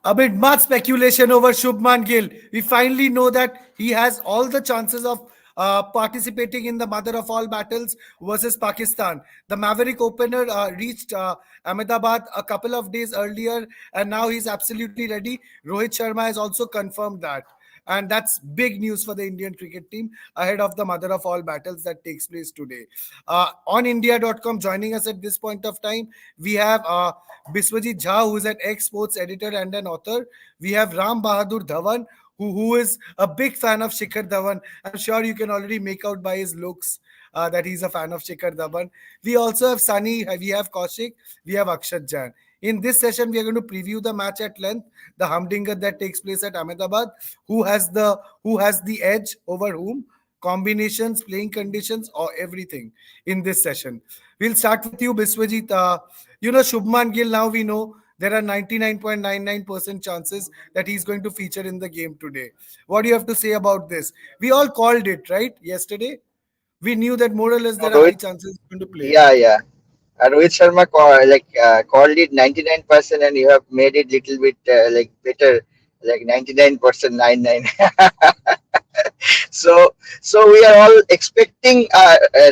Amid much speculation over Shubman Gill, we finally know that he has all the chances of participating in the mother of all battles versus Pakistan. The Maverick opener reached Ahmedabad a couple of days earlier, and now he's absolutely ready. Rohit Sharma has also confirmed that. And that's big news for the Indian cricket team ahead of the mother of all battles that takes place today. On India.com, joining us at this point of time, we have Biswajit Jha, who is an ex-sports editor and an author. We have Ram Bahadur Dhawan, who is a big fan of Shikhar Dhawan. I'm sure you can already make out by his looks that he's a fan of Shikhar Dhawan. We also have Sunny, we have Kaushik, we have Akshat Jain. In this session, we are going to preview the match at length, the humdinger that takes place at Ahmedabad. Who has the edge over whom? Combinations, playing conditions, or everything in this session. We'll start with you, Biswajit. Shubman Gill, now we know there are 99.99% chances that he's going to feature in the game today. What do you have to say about this? We all called it, right? Yesterday, we knew that more or less there are high Rohit, chances he's going to play. yeah. Rohit Sharma called it 99%, and you have made it little bit better, like 99.99. So we are all expecting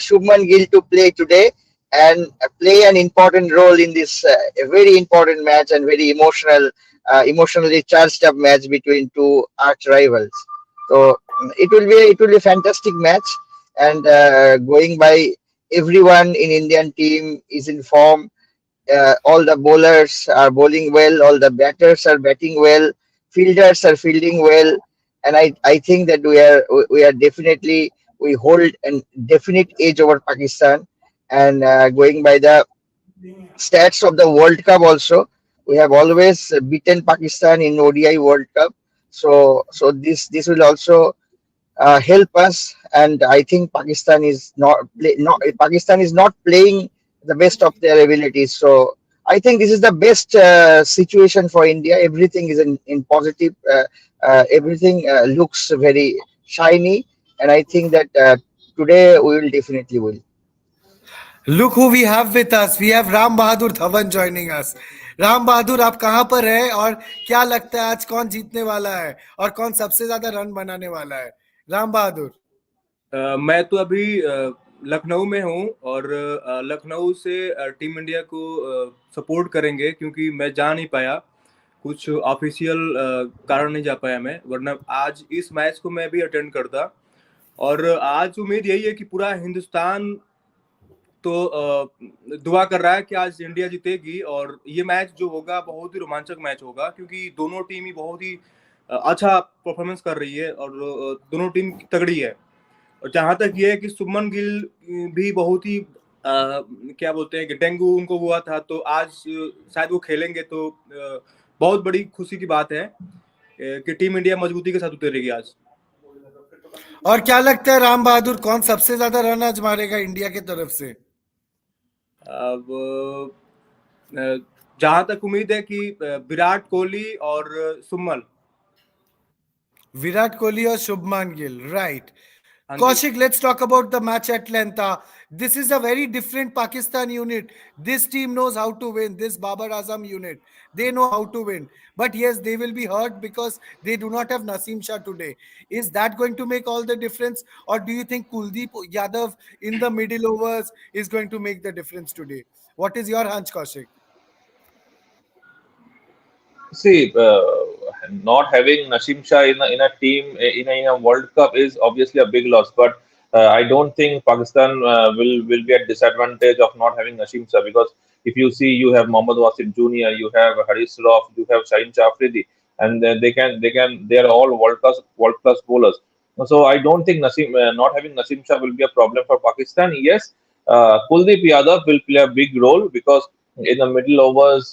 Shubman Gill to play today and play an important role in this a very important match and very emotionally charged up match between two arch rivals. So it will be a fantastic match, and going by everyone in Indian team is in form. All the bowlers are bowling well, all the batters are batting well, fielders are fielding well, and I think that we are definitely, we hold a definite edge over Pakistan. And going by the stats of the World Cup also, we have always beaten Pakistan in ODI World Cup. So this will also help us, and I think Pakistan is not playing the best of their abilities. So I think this is the best situation for India. Everything is in positive. Everything looks very shiny, and I think that today we will definitely win. Look who we have with us. We have Ram Bahadur Dhawan joining us. Ram Bahadur आप कहाँ पर है और क्या लगता है आज कौन जीतने वाला है और कौन सबसे ज्यादा रन बनाने वाला है? राम बहादुर, मैं तो अभी लखनऊ में हूँ और लखनऊ से टीम इंडिया को सपोर्ट करेंगे, क्योंकि मैं जा नहीं पाया, कुछ ऑफिशियल कारण नहीं जा पाया मैं, वरना आज इस मैच को मैं भी अटेंड करता। और आज उम्मीद यही है कि पूरा हिंदुस्तान तो दुआ कर रहा है कि आज इंडिया जीतेगी, और ये मैच जो होगा बहुत ही रोमांचक मैच होगा, क्योंकि दोनों टीम ही बहुत ही अच्छा परफॉर्मेंस कर रही है और दोनों टीम तगड़ी है। और जहां तक ये है कि शुभमन गिल भी बहुत ही क्या बोलते हैं कि डेंगू उनको हुआ था, तो आज शायद वो खेलेंगे, तो बहुत बड़ी खुशी की बात है कि टीम इंडिया मजबूती के साथ उतरेगी आज। और क्या लगता है राम बहादुर, कौन सबसे ज्यादा रन आज मारेगा इंडिया की तरफ से? अब जहां तक उम्मीद है कि विराट कोहली और शुभमन। विराट कोहली और Shubman Gill, right? Kaushik, let's talk about the match at length. This is a very different Pakistan unit. This team knows how to win. This Babar Azam unit, they know how to win. But yes, they will be hurt because they do not have Naseem Shah today. Is that going to make all the difference? Or do you think Kuldeep Yadav in the middle overs is going to make the difference today? What is your hunch, Kaushik? See, not having Naseem Shah in a team in a World Cup is obviously a big loss. But I don't think Pakistan will be at disadvantage of not having Naseem Shah, because if you see, you have Mohammad Wasim Jr., you have Haris Rauf, you have Shaheen Shah Afridi, and they are all world class bowlers. So I don't think not having Naseem Shah will be a problem for Pakistan. Yes, Kuldeep Yadav will play a big role, because in the middle overs,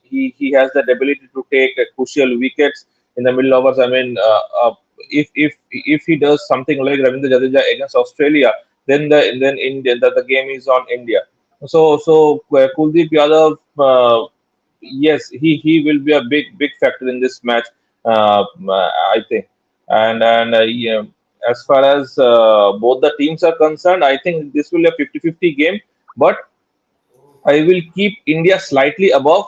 he has that ability to take crucial wickets in the middle overs. I mean, if he does something like Ravindra Jadeja against Australia, then the game is on India. So Kuldeep Yadav, yes, he will be a big factor in this match, I think. And yeah, as far as both the teams are concerned, I think this will be a 50-50 game. But I will keep India slightly above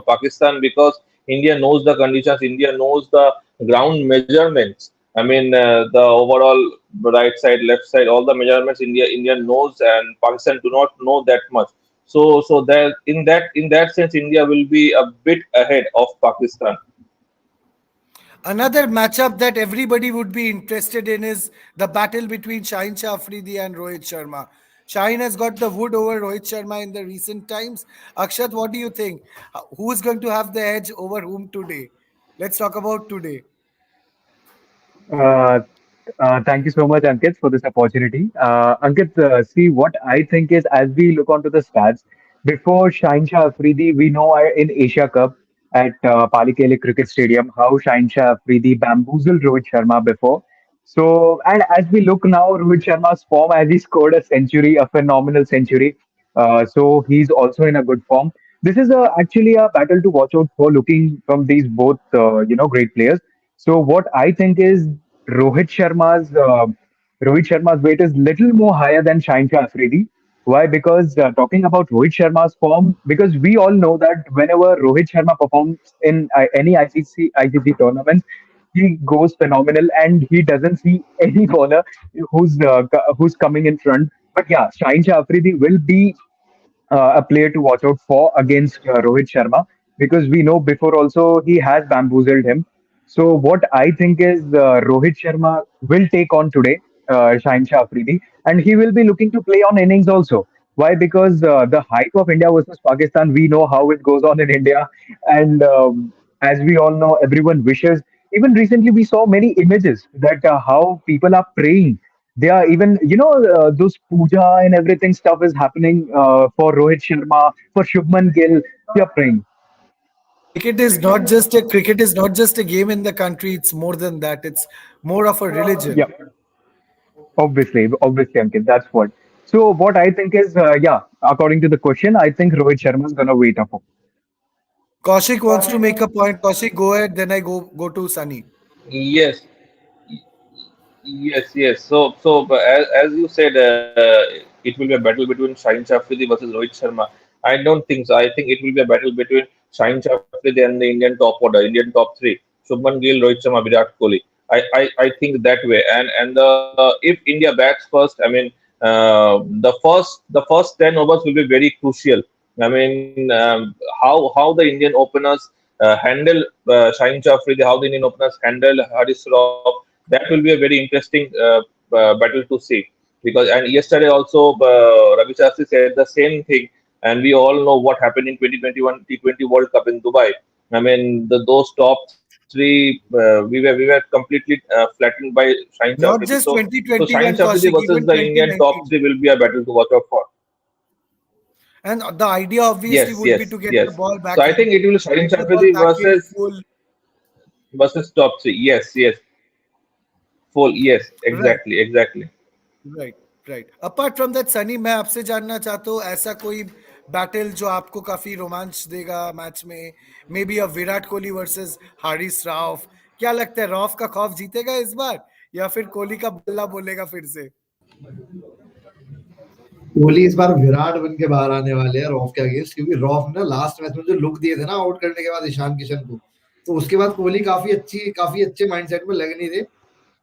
Pakistan because India knows the conditions, India knows the ground measurements. I mean, the overall right side, left side, all the measurements India knows, and Pakistan do not know that much. So that in that sense, India will be a bit ahead of Pakistan. Another matchup that everybody would be interested in is the battle between Shaheen Shah Afridi and Rohit Sharma. Shaheen has got the wood over Rohit Sharma in the recent times. Akshat, what do you think? Who is going to have the edge over whom today? Let's talk about today. Uh, Thank you so much, Ankit, for this opportunity. Ankit, see what I think is as we look onto the stats, before Shaheen Shah Afridi, we know in Asia Cup at Palikele Cricket Stadium how Shaheen Shah Afridi bamboozled Rohit Sharma before. So, and as we look now, Rohit Sharma's form as he scored a century, a phenomenal century. So he's also in a good form. This is actually a battle to watch out for, looking from these both, great players. So what I think is Rohit Sharma's uh, Rohit Sharma's weight is little more higher than Shaheen Shah Afridi. Why? Because talking about Rohit Sharma's form, because we all know that whenever Rohit Sharma performs in any ICC tournaments, he goes phenomenal, and he doesn't see any bowler who's coming in front. But yeah, Shaheen Shah Afridi will be a player to watch out for against Rohit Sharma, because we know before also he has bamboozled him. So what I think is Rohit Sharma will take on today Shaheen Shah Afridi, and he will be looking to play on innings also. Why? Because the hype of India versus Pakistan, we know how it goes on in India, and as we all know, everyone wishes. Even recently, we saw many images that how people are praying. They are even, those puja and everything stuff is happening for Rohit Sharma, for Shubman Gill. They are praying. Cricket is not just a game in the country. It's more than that. It's more of a Yeah, religion. obviously, Ankit, that's what. So what I think is, yeah, according to the question, I think Rohit Sharma is gonna wait up. Kaushik wants to make a point. Kaushik, go ahead. Then I go to Sunny. Yes, yes. So as you said, it will be a battle between Shaheen Shah Afridi versus Rohit Sharma. I don't think so. I think it will be a battle between Shaheen Shah Afridi and the Indian top order, Indian top three: Shubman Gill, Rohit Sharma, Virat Kohli. I think that way. And if India bats first, I mean, the first 10 overs will be very crucial. I mean, how the Indian openers handle Shaheen Shah Afridi, how the Indian openers handle Haris Rauf, that will be a very interesting battle to see. Because and yesterday also Ravi Shastri said the same thing, and we all know what happened in 2021 T20 World Cup in Dubai. I mean, those top three, we were completely flattened by Shaheen Shah Afridi. Not So just so Shaheen Shah 2021, Afridi Kaushik, versus even the Indian top 2019. three will be a battle to watch out for. And the idea obviously Yes, would be yes, to get the yes. ball So back I in, think it will Shaheen get Shah the ball Afridi back in full. versus top three. Yes. Full. Yes. Right, Exactly. right, right. Apart from that, Sunny मैं आपसे जानना चाहता हूँ ऐसा कोई battle जो आपको काफी रोमांच देगा मैच में, may be a Virat Kohli versus Haris Rao. क्या लगता है रॉफ का खौफ जीतेगा इस बार या फिर कोहली का बल्ला बोलेगा फिर से? कोहली इस बार विराट बन के बाहर आने वाले हैं रॉफ के अगेंस्ट, क्योंकि रॉफ ने लास्ट मैच में जो लुक दिए थे ना आउट करने के बाद ईशान किशन को, तो उसके बाद कोहली काफी अच्छे माइंडसेट में लग नहीं थे।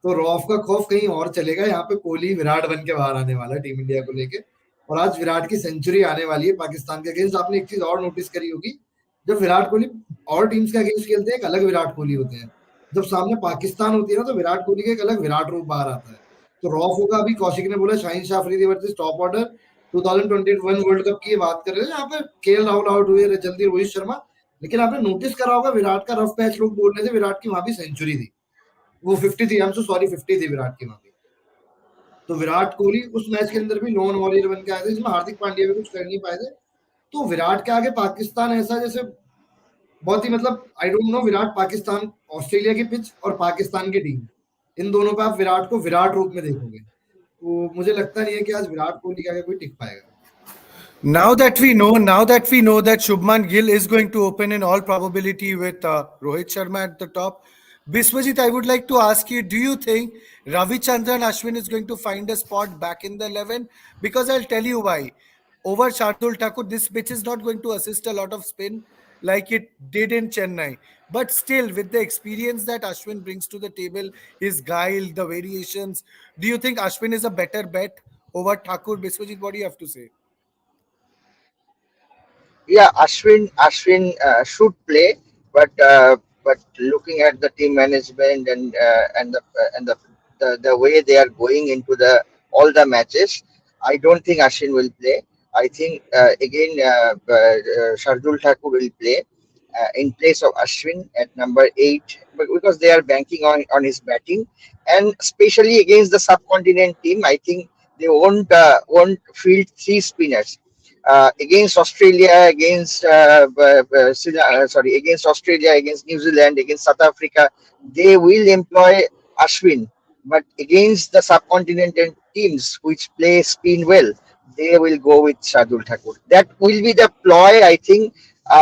तो रॉफ का खौफ कहीं और चलेगा, यहाँ पे कोहली विराट बन के बाहर आने वाला है टीम इंडिया को लेके। और आज विराट की सेंचुरी आने वाली है पाकिस्तान के अगेंस्ट। आपने एक चीज और नोटिस करी होगी, जब विराट कोहली और टीम्स के अगेंस्ट खेलते हैं एक अलग विराट कोहली होते हैं, जब सामने पाकिस्तान होती है ना तो विराट कोहली का एक अलग विराट रूप बाहर आता है। तो रॉफ होगा, अभी कौशिक ने बोला Shaheen Shah Afridi versus top order 2021 world cup की बात कर रहे हैं, यहाँ पे केएल राहुल आउट हुए, जल्दी रोहित शर्मा। लेकिन आपने नोटिस करा होगा विराट का रफ पैच लोग बोल रहे थे, विराट की वहां भी सेंचुरी थी, वो 50 थी, हम सॉरी 50 थी विराट की वहां पे। तो विराट कोहली उस मैच के अंदर भी लोन वॉरियर बन के आए थे, जिसमें हार्दिक पांड्या भी कुछ कर नहीं पाए थे। तो विराट के आगे पाकिस्तान ऐसा जैसे बहुत ही मतलब I don't know, Virat Pakistan Australia की पिच और पाकिस्तान की टीम, इन दोनों पे आप विराट को विराट रूप में देखोगे। तो मुझे लगता नहीं है कि आज विराट कोहली के आगे कोई टिक पाएगा। Now that we know that Shubman Gill is going to open in all probability with Rohit Sharma at the top, Biswajit, I would like to ask you: do you think Ravichandran Ashwin is going to find a spot back in the 11? Because I'll tell you why. over Shardul Thakur. This pitch is not going to assist a lot of spin like it did in Chennai. But still, with the experience that Ashwin brings to the table, his guile, the variations, do you think Ashwin is a better bet over Thakur? Biswajit, what do you have to say? Yeah, Ashwin should play, but looking at the team management and the way they are going into the all the matches, I don't think Ashwin will play. I think again Shardul Thakur will play in place of Ashwin at number 8, but because they are banking on his batting, and especially against the subcontinent team, I think they won't field 3 spinners against Australia, against Australia, against New Zealand, against South Africa, they will employ Ashwin. But against the subcontinental teams which play spin well, they will go with Shardul Thakur. That will be the ploy, I think,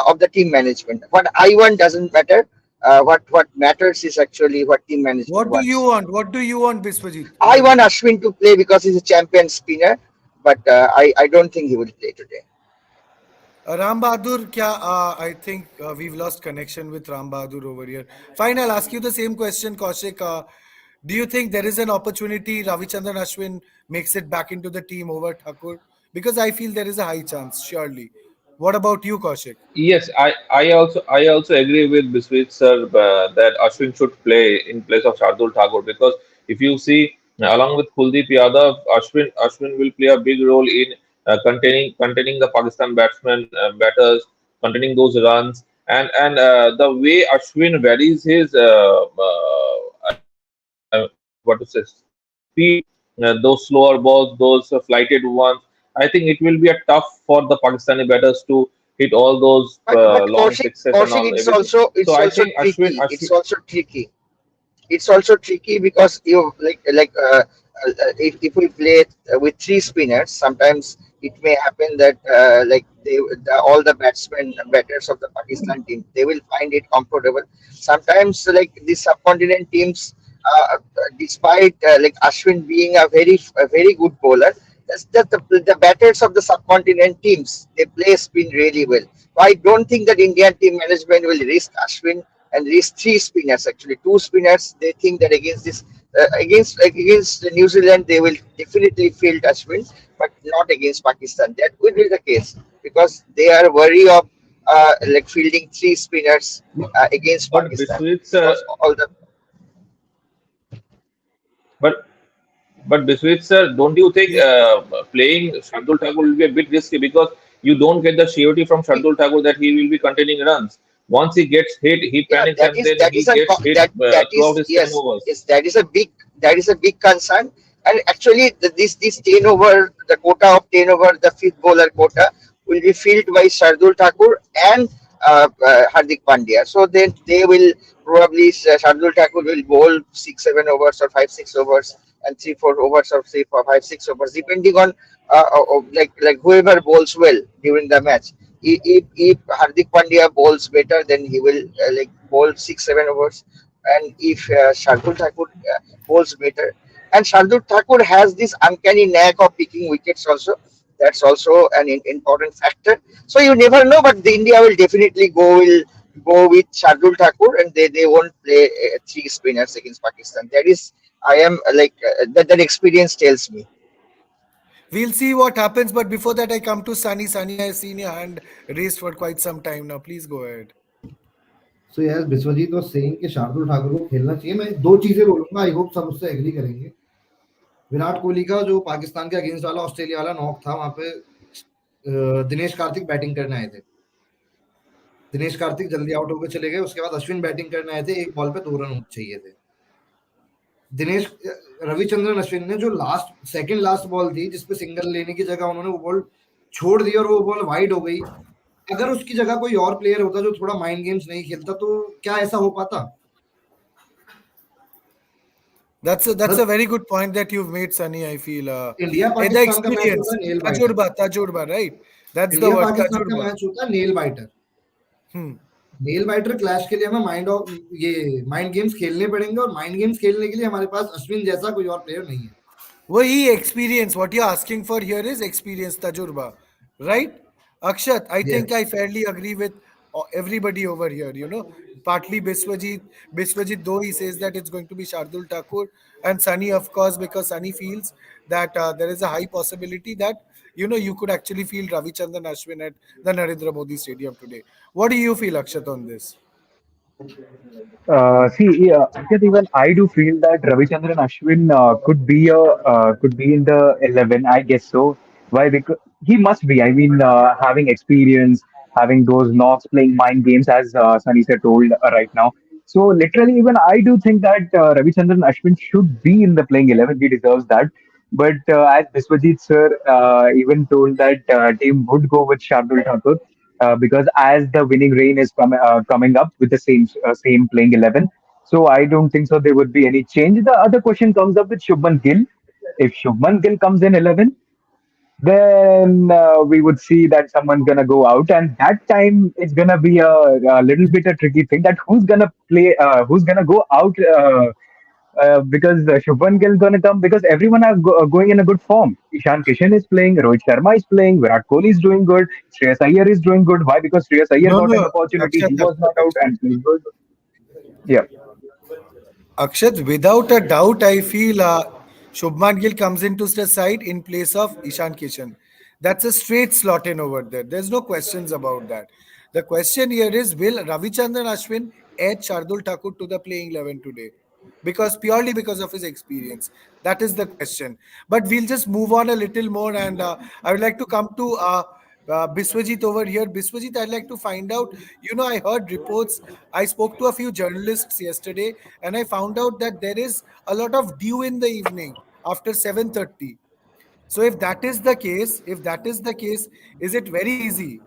of the team management. What I want doesn't matter. What matters is actually what team management What do you wants. want? What do you want, Biswajit, I over want here? Ashwin to play because he's a champion spinner, but I don't think he will play today. Ram Bahadur, I think we've lost connection with Ram Bahadur over here. Fine, I'll ask you the same question, Kaushik. Do you think there is an opportunity Ravichandran Ashwin makes it back into the team over Thakur? Because I feel there is a high chance, surely. What about you, Kaushik? Yes, I also agree with Biswit sir that Ashwin should play in place of Shardul Thakur, because if you see along with Kuldeep Yadav, Ashwin will play a big role in containing the Pakistan batters, containing those runs, and the way Ashwin varies his what to say, speed, those slower balls, those flighted ones. I think it will be a tough for the Pakistani batters to hit all those But long sixes and all Kaushik, it's everything. also So it's I also think Ashwin, tricky. Ashwin, It's also tricky because you if we play with 3 spinners, sometimes it may happen that all the batters of the Pakistan team, they will find it comfortable. Sometimes like the subcontinent teams, despite like Ashwin being a very good bowler, that's that the batters of the subcontinent teams, they play spin really well. I don't think that Indian team management will risk Ashwin and risk 3 spinners. Actually, 2 spinners. They think that against New Zealand they will definitely field Ashwin, but not against Pakistan. That would be the case because they are worried of like fielding 3 spinners against but Pakistan Biswit sir, because all the but But Biswit sir, don't you think Yes. playing Shardul Thakur will be a bit risky, because you don't get the surety from Shardul Thakur that he will be containing runs. Once he gets hit, he yeah, panics that and is then that he is a gets hit that throughout is his 10 yes, overs. yes, that is a big concern. And actually this 10 over, the quota of 10 over, the fifth bowler quota will be filled by Shardul Thakur and Hardik Pandya. So then they will probably Shardul Thakur will bowl 6-7 overs or 5-6 overs, and 3-4 overs or 3-4-5-6 overs, depending on like whoever bowls well during the match. If Hardik Pandya bowls better, then he will like bowl 6-7 overs, and if Shardul Thakur bowls better, and Shardul Thakur has this uncanny knack of picking wickets also. That's also an important factor. So you never know, but the India will definitely go with Shardul Thakur, and they won't play 3 spinners against Pakistan. That is, I am that experience tells me. We'll see what happens, but before that, I come to Sunny. Sunny, I've seen your hand raised for quite some time now. Please go ahead. सो यार Vishwajeet was saying कि शार्दुल ठाकुर को खेलना चाहिए. मैं दो चीजें बोलूंगा, I hope सब मुझसे एग्री करेंगे. विराट कोहली का जो पाकिस्तान के अगेंस्ट वाला ऑस्ट्रेलिया वाला नॉक था, वहां पे दिनेश कार्तिक बैटिंग करने आए थे. दिनेश कार्तिक जल्दी आउट होकर चले गए. उसके बाद अश्विन बैटिंग करने आए थे. एक बॉल पे 2 रन चाहिए थे. दिनेश रविचंद्रन अश्विन ने जो सेकंड लास्ट बॉल थी, जिसपे सिंगल लेने की जगह उन्होंने वो बॉल छोड़ दी और वो बॉल वाइड हो गई. अगर उसकी जगह कोई और प्लेयर होता जो थोड़ा माइंड गेम्स नहीं खेलता, तो क्या ऐसा हो पाता? That's a very good point that you've made, Sunny. I feel India and the Pakistan का मैच होता experience, है nail biter. tajurba, right? That's the India word, Pakistan का tajurba. मैच होता है nail biter. Hmm. Nail biter clash के लिए हमें mind games खेलने पड़ेंगे, और माइंड गेम्स खेलने के लिए हमारे पास अश्विन जैसा कोई और प्लेयर नहीं है. वही experience. What you're asking for here is experience, tajurba. right? Akshat, I think I Yes. fairly agree with everybody over here. Partly Biswajit, though he says that it's going to be Shardul Thakur, and Sunny, of course, because Sunny feels that there is a high possibility that you could actually feel Ravichandran Ashwin at the Narendra Modi Stadium today. What do you feel, Akshat, on this? Ankit, even I do feel that Ravichandran Ashwin could be in the 11. I guess so. Why? Because he must be. I mean, having experience, having those knocks, playing mind games, as Sunny said told right now. So literally, even I do think that Ravichandran Ashwin should be in the playing 11. He deserves that. But as Biswajit sir even told that team would go with Shardul Thakur because as the winning reign is coming up with the same playing 11. So I don't think so there would be any change. The other question comes up with Shubman Gill. If Shubman Gill comes in 11, then we would see that someone's gonna go out, and that time it's gonna be a little bit a tricky thing that who's gonna go out. Because Shubman Gill gonna come because everyone are going in a good form. Ishan Kishan is playing, Rohit Sharma is playing, Virat Kohli is doing good, Shreyas Iyer is doing good. Why? Because Shreyas Iyer No, got an no, opportunity. Akshat, He was not Akshat, out Akshat. and playing good. Yeah. Akshat, without a doubt, I feel Shubman Gill comes into the side in place of Ishan Kishan. That's a straight slot in over there. There's no questions about that. The question here is, will Ravichandran Ashwin add Shardul Thakur to the playing 11 today? Purely because of his experience. That is the question. But we'll just move on a little more, and I would like to come to Biswajit over here. Biswajit, I'd like to find out. I heard reports. I spoke to a few journalists yesterday, and I found out that there is a lot of dew in the evening after 7:30. So if that is the case, is it very easy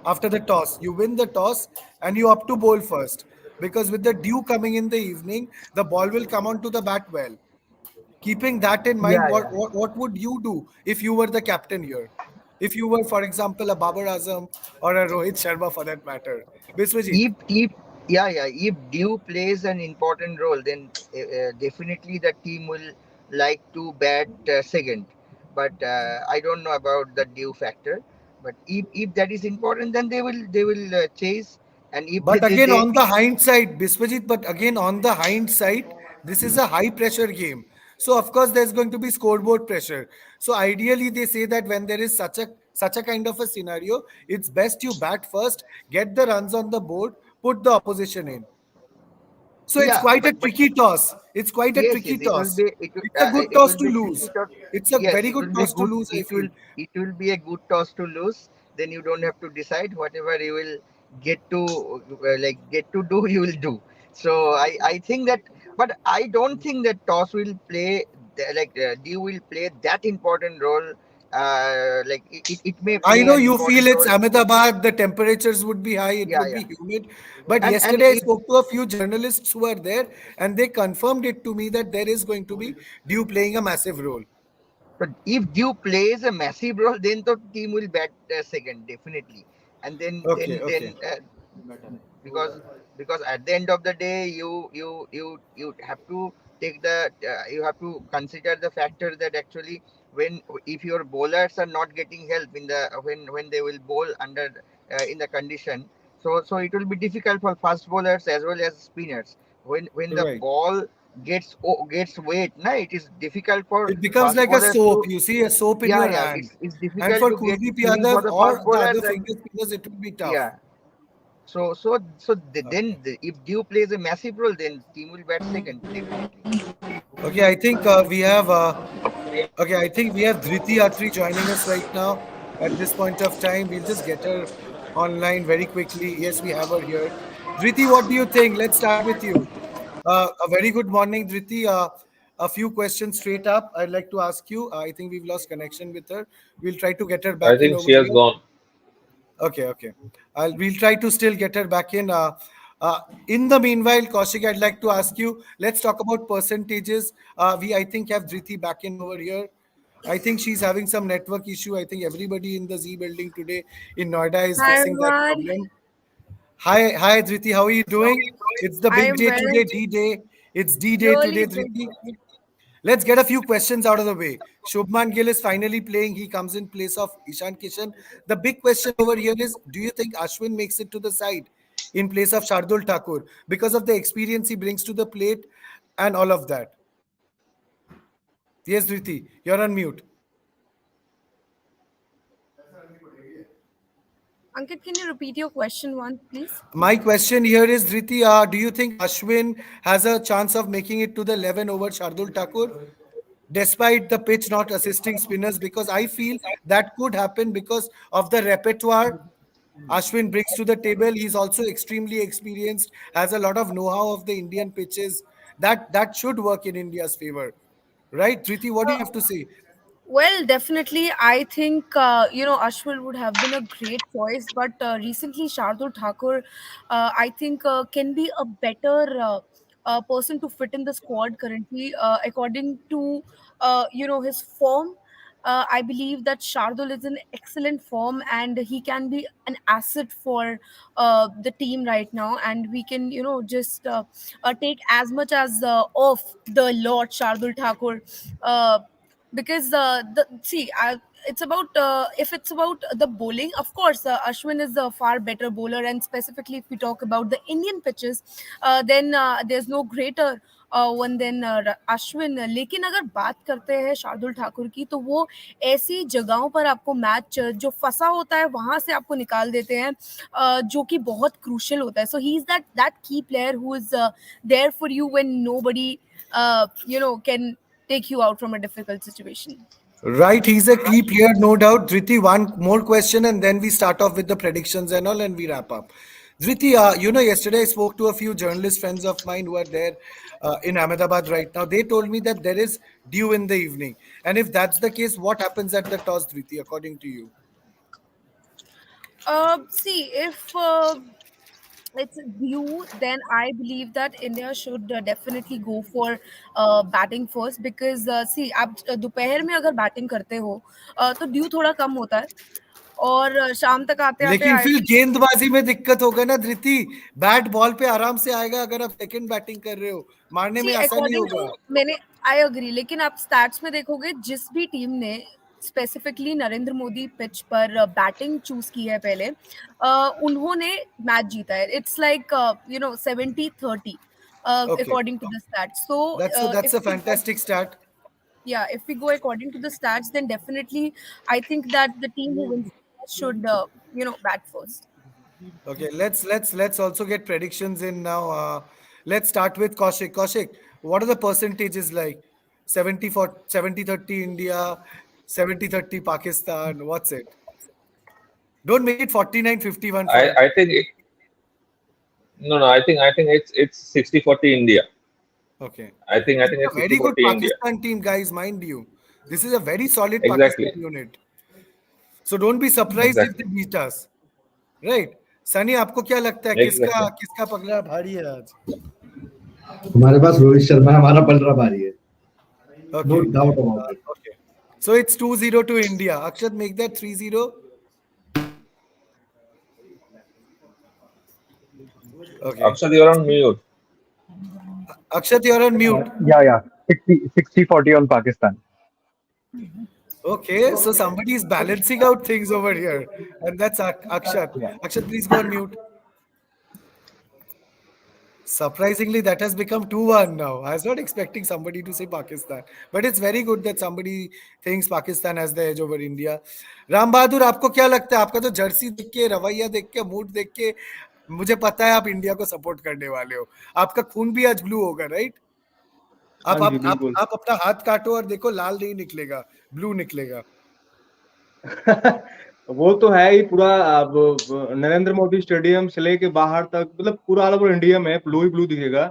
after the toss? You win the toss and you up to bowl first. Because with the dew coming in the evening, the ball will come onto the bat well. Keeping that in mind, Yeah, what would you do if you were the captain here? If you were, for example, a Babar Azam or a Rohit Sharma for that matter. Biswajit. If yeah, yeah, if Dew plays an important role, then definitely the team will like to bat second. But I don't know about the Dew factor. But if that is important, then they will chase. And if But again, they on the hindsight, Biswajit, but again, on the hindsight, this is a high pressure game. So of course there's going to be scoreboard pressure. So ideally they say that when there is such a kind of a scenario, it's best you bat first, get the runs on the board, put the opposition in. So it's yeah, quite a but tricky toss. It's quite a yes, tricky yes, it will toss. be It's a good it toss will to be tricky lose. toss. It's a Yes, very it good will be toss to good. lose, I feel. It will be a good toss to lose. Then you don't have to decide whatever you will get to get to do. You will do. So I think that, but I don't think that toss will play D will play that important role. It may I play know an you feel important it's role. Ahmedabad, the temperatures would be high, it Yeah, would yeah, be humid. But and yesterday I if spoke to a few journalists who were there and they confirmed it to me that there is going to be Dew playing a massive role. But if Dew plays a massive role, then the team will bat second definitely, and then Okay, then okay. then because because at the end of the day, you have to take the you have to consider the factor that actually when if your bowlers are not getting help in the when they will bowl under in the condition, so it will be difficult for fast bowlers as well as spinners when the Right. ball gets weight. Now it is difficult for It becomes fast like a bowlers soap. to You see a soap in yeah, your yeah, hand. it's And difficult for to get Kuldeep feeling for Yadav the fast or the bowlers other and finger spinners, it will be tough. yeah. Then Okay. if Dew plays a massive role, then team will bat second definitely. Okay, I think we have okay, I think we have Dhriti Atri joining us right now at this point of time. We'll just get her online very quickly. Yes, we have her here. Dhriti, what do you think? Let's start with you. A very good morning, Dhriti. A few questions straight up. I'd like to ask you. I think we've lost connection with her. We'll try to get her I back in think over she has here. gone. Okay, okay. We'll try to still get her back in. In the meanwhile, Kaushik, I'd like to ask you. Let's talk about percentages. I think, have Dhriti back in over here. I think she's having some network issue. I think everybody in the Z building today in Noida is Hi facing that everyone, problem. Hi, Dhriti. How are you doing? It's the I big am day well, today, D Day. It's D Day really today, big. Dhriti. Let's get a few questions out of the way. Shubman Gill is finally playing. He comes in place of Ishan Kishan. The big question over here is, do you think Ashwin makes it to the side in place of Shardul Thakur because of the experience he brings to the plate and all of that? Yes, Dhriti, you're on mute. Ankit, can you repeat your question once, please? My question here is, Dhriti, do you think Ashwin has a chance of making it to the 11 over Shardul Thakur? Despite the pitch not assisting spinners, because I feel that could happen because of the repertoire Ashwin brings to the table. He's also extremely experienced, has a lot of know-how of the Indian pitches. That should work in India's favor, right? Triti, what do you have to say? Well, definitely. I think, Ashwin would have been a great choice, but recently Shardul Thakur, I think, can be a better person to fit in the squad currently, according to, his form. I believe that Shardul is in excellent form and he can be an asset for the team right now. And we can, just take as much as of the Lord Shardul Thakur. Because it's about if it's about the bowling, of course Ashwin is a far better bowler, and specifically if we talk about the Indian pitches, then there's no greater one than Ashwin. लेकिन अगर बात करते हैं शार्दुल ठाकुर की, तो वो ऐसी जगहों पर आपको मैच जो फंसा होता है वहां से आपको निकाल देते हैं, जो कि बहुत क्रूशियल होता है. So he is that key player who is there for you when nobody can take you out from a difficult situation. Right, he's a key player, no doubt. Dhriti, one more question, and then we start off with the predictions and all, and we wrap up. Dhriti, yesterday I spoke to a few journalist friends of mine who are there in Ahmedabad right now. They told me that there is dew in the evening. And if that's the case, what happens at the toss, Dhriti, according to you? See, if it's due, then I believe that India should definitely go for batting first, because see, आप दोपहर में अगर batting करते हो तो due थोड़ा कम होता है, और शाम तक आते आते लेकिन आई फिर थिंक. गेंदबाजी में दिक्कत होगा ना धृति. बैट बॉल पे आराम से आएगा अगर आप सेकंड बैटिंग कर रहे हो, मारने सी में आसानी अकॉर्डिंग होगा. टू मैंने आई अग्री, लेकिन आप स्टैट्स में देखोगे जिस भी टीम ने स्पेसिफिकली नरेंद्र मोदी पिच पर बैटिंग चूज की है पहले, उन्होंने मैच जीता है. It's like 70-30 Okay, according to the stats. So that's if a we go, fantastic start. yeah, if we go according to the stats, then definitely I think that the team who wins should bat first. Okay, let's also get predictions in now. Let's start with Kaushik. Kaushik, what are the percentages like? 70-30 India, 70-30 Pakistan. What's it? Don't make it 49-51 for I think it, no, no. I think it's 60-40 India. okay. I This is think a it's very good 60-40 India. Pakistan team, guys, mind you. This is a very solid Pakistan Exactly. unit. So don't be surprised if Exactly. they beat us. Right? Sunny, आपको क्या लगता है किसका Exactly. किसका पगला भारी है आज? हमारे पास रोहित शर्मा है, हमारा पलरा भारी है. No Okay. doubt about it. Okay. So it's 2-0 to India. Akshat, make that 3-0. Okay. Akshat, you're on mute. Akshat, you're on mute. Yeah. 60-40 on Pakistan. Okay. So somebody is balancing out things over here. And that's Akshat. Yeah. Akshat, please go on mute. Surprisingly, that has become 2-1 now. I was not expecting somebody to say Pakistan. But it's very good that somebody thinks Pakistan has the edge over India. Ram Bahadur, आपको क्या लगता है? आपका तो Jersey देख के, रवैया देख के, मूड देख के मुझे पता है आप इंडिया को सपोर्ट करने वाले हो. आपका खून भी आज ब्लू होगा, राइट? आप हाँ आप जी, आप बिल्कुल. आप अपना हाथ काटो और देखो, लाल नहीं निकलेगा, ब्लू निकलेगा. वो तो है ही पूरा. अब नरेंद्र मोदी स्टेडियम से लेके बाहर तक, मतलब पूरा ऑल ओवर इंडिया में ब्लू ही ब्लू दिखेगा.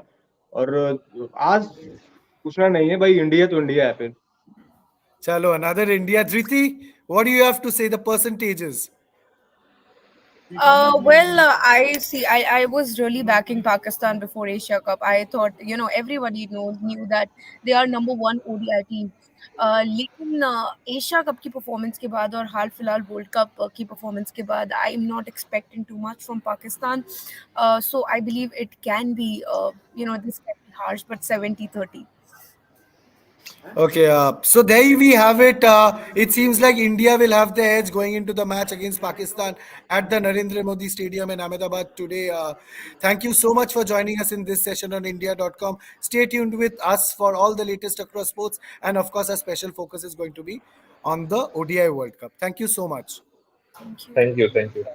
और आज पूछना नहीं है भाई, इंडिया तो इंडिया है फिर. चलो, another India. Dhriti, what do you have to say the percentages? Well, I see. I was really backing Pakistan before Asia Cup. I thought, everybody knew that they are number one ODI team. लेकिन Asia cup की performance के बाद और हाल फिलहाल world cup की performance के बाद, I am not expecting too much from Pakistan. So I believe it can be, this can be harsh, but 70-30. Okay, so there we have it. It seems like India will have the edge going into the match against Pakistan at the Narendra Modi Stadium in Ahmedabad today. Thank you so much for joining us in this session on India.com. Stay tuned with us for all the latest across sports, and of course, our special focus is going to be on the ODI World Cup. Thank you so much. Thank you. Thank you. Thank you.